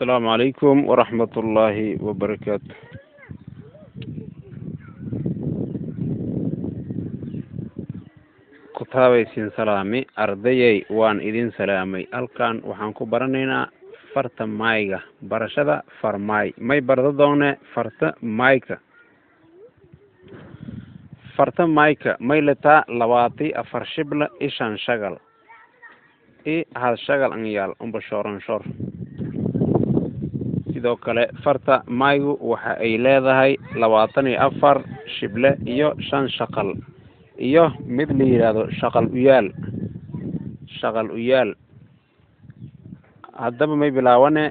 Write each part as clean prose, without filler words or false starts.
السلام عليكم ورحمة الله وبركاته. كتابيسين سلامي أرضيي وان إذن سلامي الكان وحانكو برانينا farta maayga barashada farmaay may bardo doone farta maayka may leta 24 shibla ishan shagal hal shagal an yaal umba shooran shor sidoo kale farta maaygu waxa ay leedahay 24 shible iyo 5 shaqal iyo mid la yiraahdo shaqal u yaal haddaba may bilaawane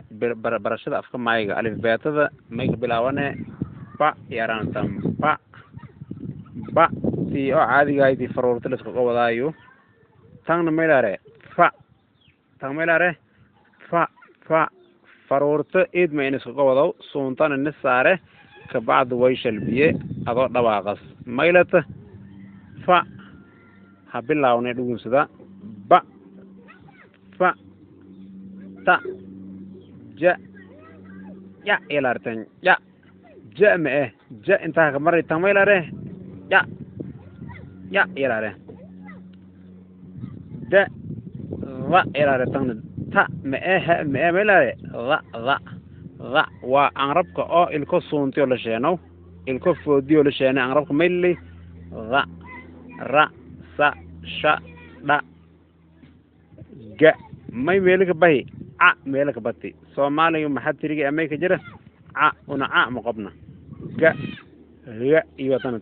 barashada afka maayga alif beetada may bilaawane ba yaraantan ba si oo caadiga ay faruurta la isku wadaayo tan meelare fa faruurta id ma in isku wadaw suuntan in saare ka baad way shalbiye adoo dhawaaqas maylata fa ha bilaawne dhugunsada ba fa ta ja ya ilartan ja me ja inta ka maray tameelare ya ilare da wa ilare tan ta me meelare la wa anrabka oo ilko suuntiyo la sheeno ilko foodiyo la sheeno anrabka meelli ra sa sha da ga may meelka bay meelka bati Soomaaliga maxaa tiriga Ameerika jira una maqabna ga iyo tan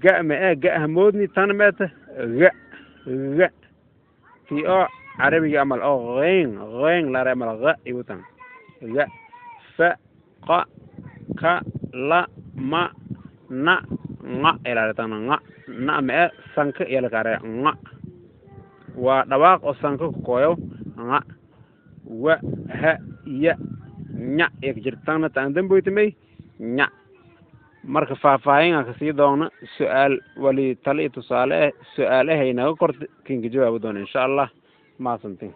ga ma ga hamoodni tan meeta ga fi oo Arabiga amal oo غين la ramal ga iyo tan ga fa qa ka la ma na ila tan na ma sanka ila kare wa dhawaaq oo sanka ku kooyo wa ha ya nya jirtaan tan damboytay nya marka faahfaahin ka sii doona su'aal wali tali tusaale su'aalaha inaga kort kinga jawaab doona insha Allah ma santin